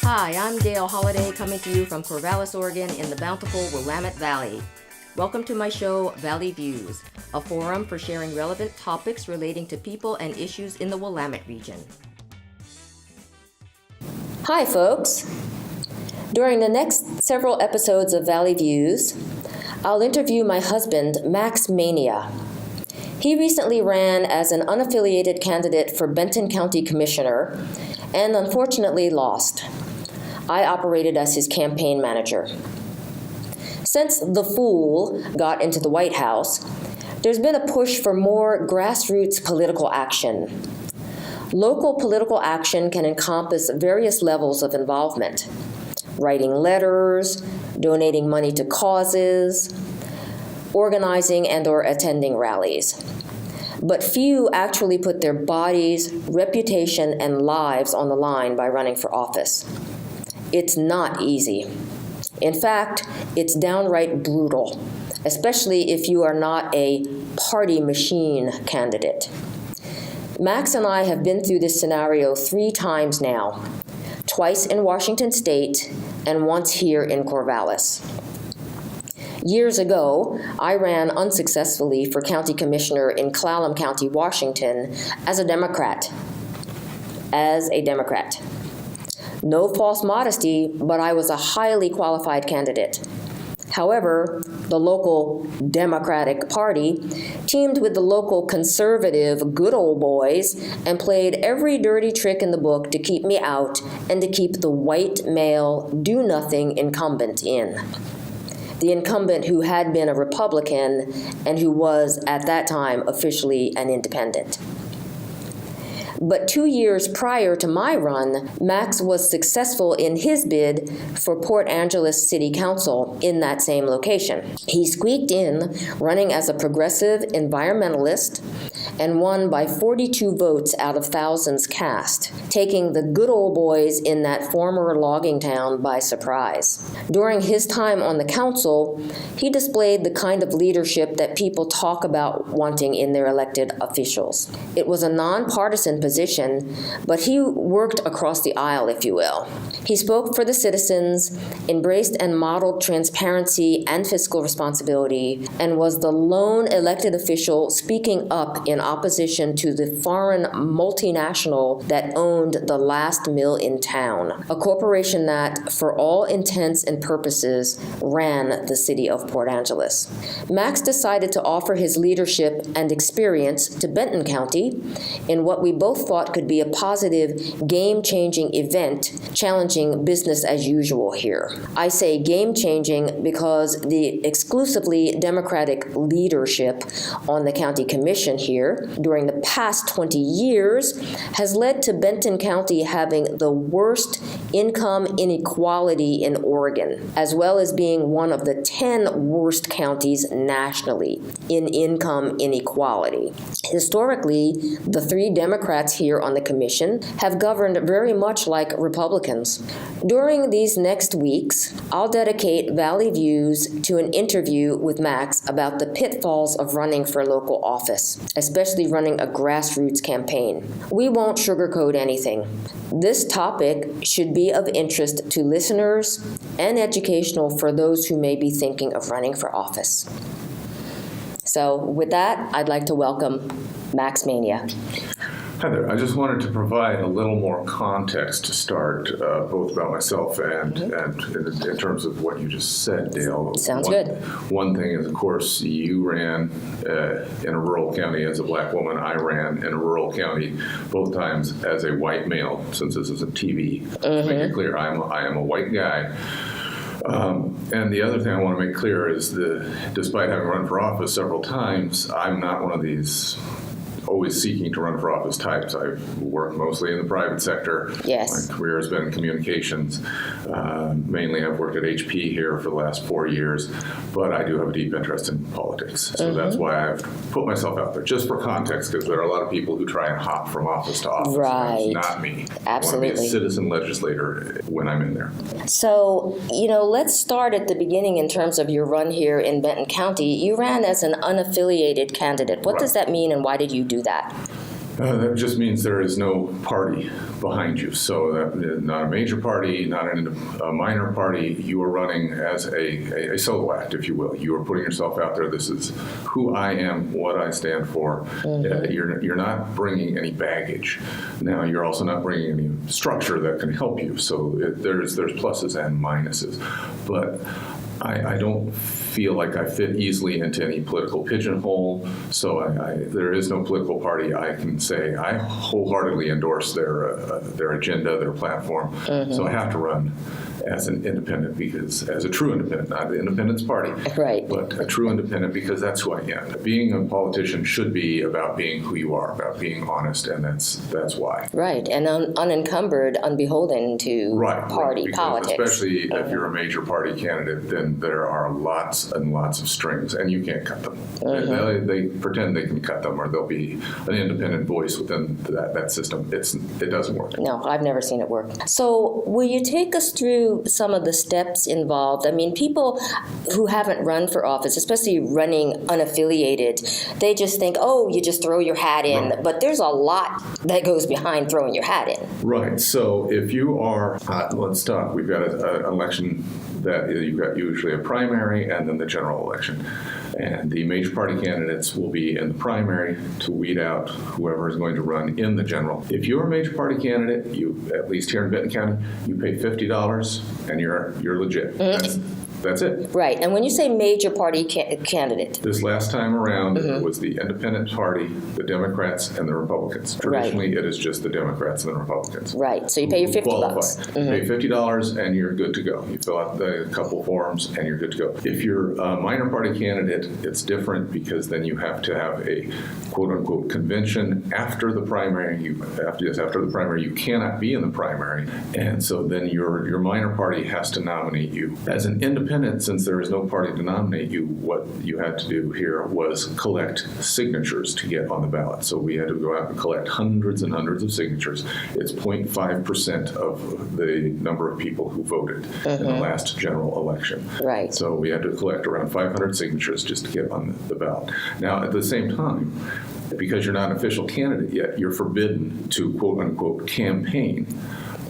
Hi, I'm Gail Holliday coming to you from Corvallis, Oregon in the bountiful Willamette Valley. Welcome to my show, Valley Views, a forum for sharing relevant topics relating to people and issues in the Willamette region. Hi, folks. During the next several episodes of Valley Views, I'll interview my husband, Max Mania. He recently ran as an unaffiliated candidate for Benton County Commissioner and unfortunately lost. I operated as his campaign manager. Since the fool got into the White House, there's been a push for more grassroots political action. Local political action can encompass various levels of involvement: writing letters, donating money to causes, organizing and/or attending rallies. But few actually put their bodies, reputation, and lives on the line by running for office. It's not easy. In fact, it's downright brutal, especially if you are not a party machine candidate. Max and I have been through this scenario 3 times now, twice in Washington State and once here in Corvallis. Years ago, I ran unsuccessfully for county commissioner in Clallam County, Washington, as a Democrat. No false modesty, but I was a highly qualified candidate. However, the local Democratic Party teamed with the local conservative good old boys and played every dirty trick in the book to keep me out and to keep the white male do-nothing incumbent in. The incumbent who had been a Republican and who was, at that time, officially an independent. But 2 years prior to my run, Max was successful in his bid for Port Angeles City Council in that same location. He squeaked in, running as a progressive environmentalist, and won by 42 votes out of thousands cast, taking the good old boys in that former logging town by surprise. During his time on the council, he displayed the kind of leadership that people talk about wanting in their elected officials. It was a nonpartisan position, but he worked across the aisle, if you will. He spoke for the citizens, embraced and modeled transparency and fiscal responsibility, and was the lone elected official speaking up in opposition to the foreign multinational that owned the last mill in town, a corporation that, for all intents and purposes, ran the city of Port Angeles. Max decided to offer his leadership and experience to Benton County in what we both thought could be a positive, game-changing event challenging business as usual here. I say game-changing because the exclusively Democratic leadership on the county commission here during the past 20 years has led to Benton County having the worst income inequality in Oregon, as well as being one of the 10 worst counties nationally in income inequality. Historically, the 3 Democrats here on the commission have governed very much like Republicans. During these next weeks, I'll dedicate Valley Views to an interview with Max about the pitfalls of running for local office, especially running a grassroots campaign. We won't sugarcoat anything. This topic should be of interest to listeners and educational for those who may be thinking of running for office. So with that, I'd like to welcome Max Mania. Hi there. I just wanted to provide a little more context to start, both about myself and in terms of what you just said, Dale. Sounds good. One thing is, of course, you ran in a rural county as a black woman. I ran in a rural county both times as a white male, since this is a TV. To make it clear, I am a white guy. And the other thing I want to make clear is that despite having run for office several times, I'm not one of these always seeking to run for office types. I've worked mostly in the private sector. Yes. My career has been in communications. Mainly I've worked at HP here for the last 4 years, but I do have a deep interest in politics. So that's why I've put myself out there, just for context, because there are a lot of people who try and hop from office to office. Right. That's not me. Absolutely. I want to be a citizen legislator when I'm in there. So, let's start at the beginning in terms of your run here in Benton County. You ran as an unaffiliated candidate. What does that mean, and why did you do that? That just means there is no party behind you. So not a major party, not a minor party. You are running as a solo act, if you will. You are putting yourself out there. This is who I am, what I stand for. You're not bringing any baggage. Now, you're also not bringing any structure that can help you. So there's pluses and minuses. But I don't feel like I fit easily into any political pigeonhole, so there is no political party I can say I wholeheartedly endorse their agenda, their platform. So I have to run as an independent, because as a true independent, not the Independence Party, right, but a true independent, because that's who I am. Being a politician should be about being who you are, about being honest, and that's why. Right, and unencumbered, unbeholden to party politics. Especially if you're a major party candidate, then there are lots and lots of strings, and you can't cut them. They pretend they can cut them, or there'll be an independent voice within that system. It doesn't work. No, I've never seen it work. So will you take us through some of the steps involved? I mean, people who haven't run for office, especially running unaffiliated, they just think, oh, you just throw your hat in. Right. But there's a lot that goes behind throwing your hat in. Right. So if you are, let's talk, we've got an election that you've got usually a primary and then the general election. And the major party candidates will be in the primary to weed out whoever is going to run in the general. If you're a major party candidate, you, at least here in Benton County, you pay $50 and you're legit. That's it. Right. And when you say major party candidate? This last time around, it was the Independent Party, the Democrats, and the Republicans. Traditionally, it is just the Democrats and the Republicans. Right. So you pay your $50. You pay $50 and you're good to go. You fill out the couple forms and you're good to go. If you're a minor party candidate, it's different, because then you have to have a quote-unquote convention after the primary. After the primary, you cannot be in the primary. And so then your minor party has to nominate you. As an independent, since there is no party to nominate you, what you had to do here was collect signatures to get on the ballot. So we had to go out and collect hundreds and hundreds of signatures. It's 0.5% of the number of people who voted in the last general election. Right. So we had to collect around 500 signatures just to get on the ballot. Now, at the same time, because you're not an official candidate yet, you're forbidden to quote-unquote campaign.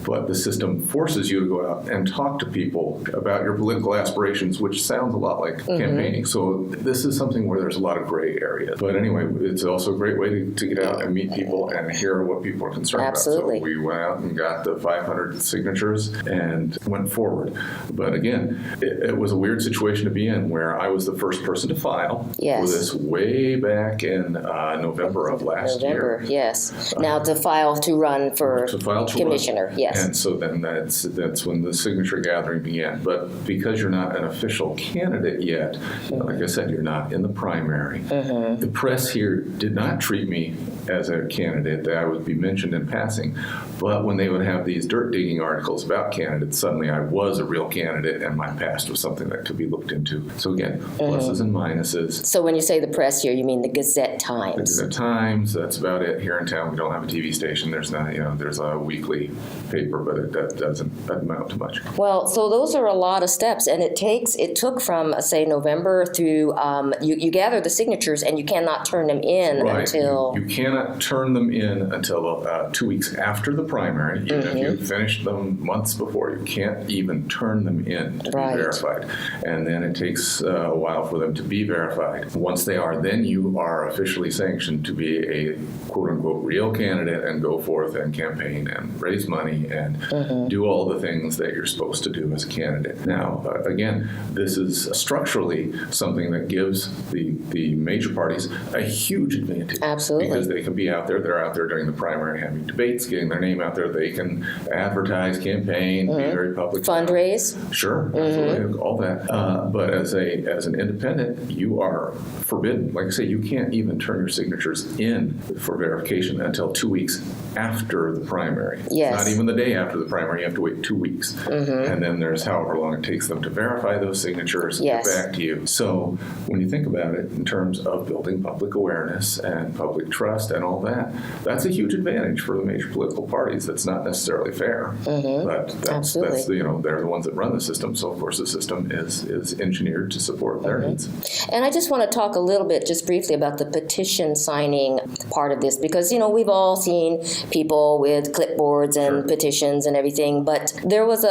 But the system forces you to go out and talk to people about your political aspirations, which sounds a lot like campaigning. So this is something where there's a lot of gray areas. But anyway, it's also a great way to get out and meet people and hear what people are concerned about. So we went out and got the 500 signatures and went forward. But again, it was a weird situation to be in, where I was the first person to file for this way back in November of last year. Yes. Now to run for commissioner, yes. And so then that's when the signature gathering began. But because you're not an official candidate yet, like I said, you're not in the primary. The press here did not treat me as a candidate, that I would be mentioned in passing. But when they would have these dirt digging articles about candidates, suddenly I was a real candidate, and my past was something that could be looked into. So again, pluses and minuses. So when you say the press here, you mean the Gazette Times? The Gazette Times, that's about it. Here in town, we don't have a TV station. There's not, there's a weekly paper, but that doesn't amount to much. Well, so those are a lot of steps, and it took from, say, November through, you gather the signatures, and you cannot turn them in until... You cannot turn them in until 2 weeks after the primary. Even if you finished them months before, you can't even turn them in to be verified. And then it takes a while for them to be verified. Once they are, then you are officially sanctioned to be a quote-unquote real candidate and go forth and campaign and raise money and do all the things that you're supposed to do as a candidate. Now, again, this is structurally something that gives the major parties a huge advantage. Absolutely. Because they can be out there. They're out there during the primary having debates, getting their name out there. They can advertise, campaign, be very public. Fundraise. Sure, absolutely, all that. But as an independent, you are forbidden. Like I say, you can't even turn your signatures in for verification until 2 weeks after the primary. Yes. Not even the day day after the primary, you have to wait 2 weeks. And then there's however long it takes them to verify those signatures and Yes. get back to you. So when you think about it in terms of building public awareness and public trust and all that, that's a huge advantage for the major political parties. That's not necessarily fair. But that's they're the ones that run the system. So of course the system is engineered to support their needs. And I just want to talk a little bit, just briefly, about the petition signing part of this, because, we've all seen people with clipboards and petitions and everything, but there was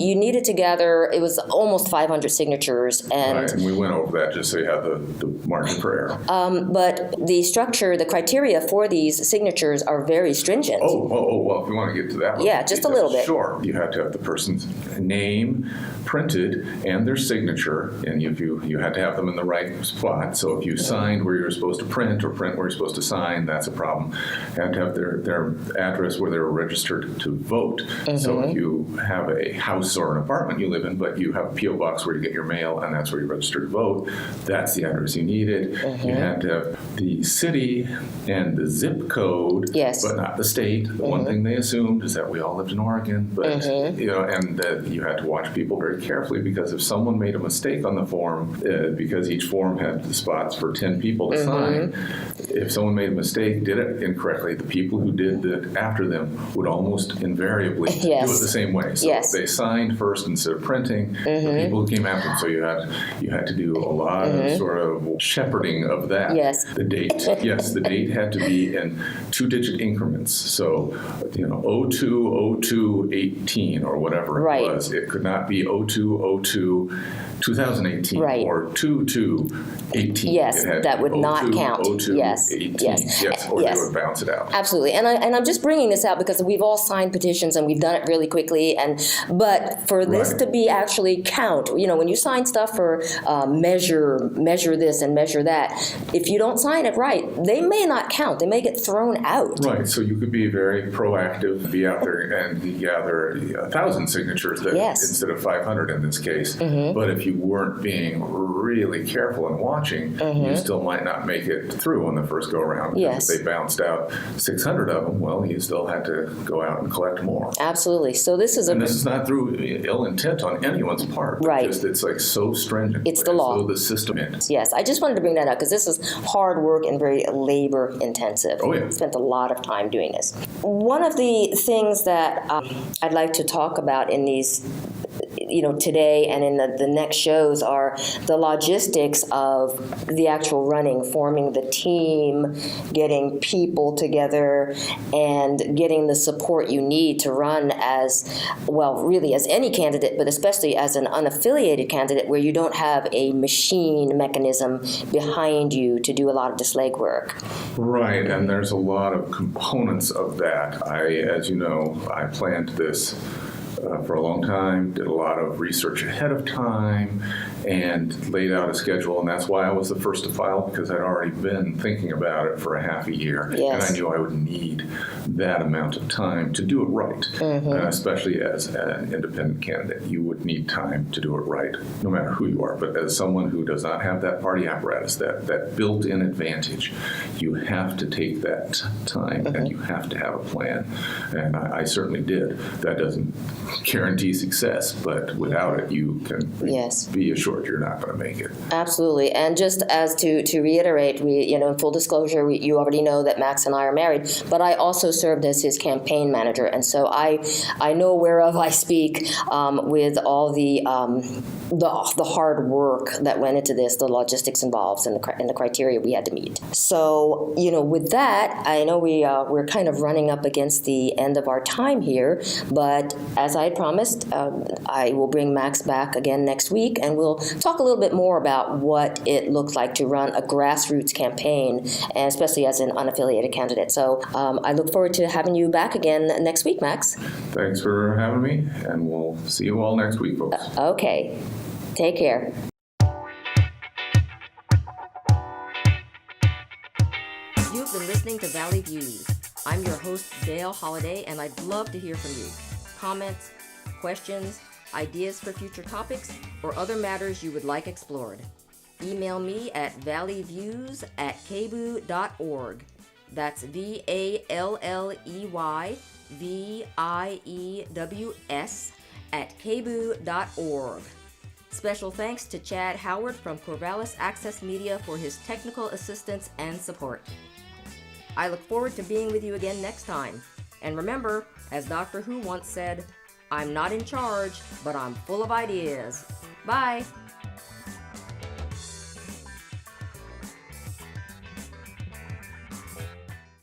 you needed to gather, it was almost 500 signatures. And we went over that just so you have the margin for error. But the structure, the criteria for these signatures are very stringent. Well, if you want to get to that. Yeah, just a little bit. Sure. You have to have the person's name printed and their signature, and you had to have them in the right spot. So if you signed where you were supposed to print or print where you're supposed to sign, that's a problem. You have to have their address where they were registered to vote. So if you have a house or an apartment you live in, but you have a P.O. box where you get your mail and that's where you register to vote, that's the address you needed. You had to have the city and the zip code, but not the state. The one thing they assumed is that we all lived in Oregon, but and that you had to watch people very carefully, because if someone made a mistake on the form, because each form had the spots for 10 people to sign, if someone made a mistake, did it incorrectly, the people who did it after them would almost invariably do it the same way. So if they signed first instead of printing, the people who came after them, so you had to do a lot of sort of shepherding of that. The date, the date had to be in 2-digit increments. So 02/02/18 or whatever it was. It could not be 02/02/2018 or 2/2/18. Yes, that would not count. 02/02/18. Or they would bounce it out. Absolutely, and I'm just bringing this out because we've all signed petitions and we've done it really quickly. But for this to be actually count, when you sign stuff for measure this and measure that, if you don't sign it right, they may not count. They may get thrown out. Right. So you could be very proactive, be out there and gather 1,000 signatures instead of 500 in this case. But if you weren't being really careful and watching, you still might not make it through on the first go around. If they bounced out 600 of them, well, you still had to go out and collect more. Absolutely. So this is this is not through ill intent on anyone's part. It's like so stringent. It's the law. So the system is. Yes, I just wanted to bring that up because this is hard work and very labor intensive. Spent a lot of time doing this. One of the things that I'd like to talk about in these today and in the next shows are the logistics of the actual running, forming the team, getting people together, and getting the support you need to run as any candidate, but especially as an unaffiliated candidate where you don't have a machine mechanism behind you to do a lot of this legwork. Right, and there's a lot of components of that. As you know, I planned this for a long time, did a lot of research ahead of time, and laid out a schedule, and that's why I was the first to file, because I'd already been thinking about it for a half a year, and I knew I would need that amount of time to do it right, especially as an independent candidate. You would need time to do it right, no matter who you are, but as someone who does not have that party apparatus, that built-in advantage, you have to take that time, and you have to have a plan, and I certainly did. That doesn't guarantee success, but without it, you can be assured you're not going to make it. Absolutely. And just as to reiterate, we, in full disclosure, you already know that Max and I are married, but I also served as his campaign manager, and so I know whereof I speak with all the hard work that went into this, the logistics involved, and the criteria we had to meet. So, with that, I know we're kind of running up against the end of our time here, but as I promised, I will bring Max back again next week, and we'll talk a little bit more about what it looks like to run a grassroots campaign, and especially as an unaffiliated candidate. So I look forward to having you back again next week, Max. Thanks for having me, and we'll see you all next week, folks. Okay. Take care. You've been listening to Valley Views. I'm your host, Dale Holliday, and I'd love to hear from you. Comments, questions, ideas for future topics, or other matters you would like explored. Email me at valleyviews@kbu.org. That's VALLEYVIEWS @kboo.org. Special thanks to Chad Howard from Corvallis Access Media for his technical assistance and support. I look forward to being with you again next time. And remember, as Doctor Who once said, I'm not in charge, but I'm full of ideas. Bye!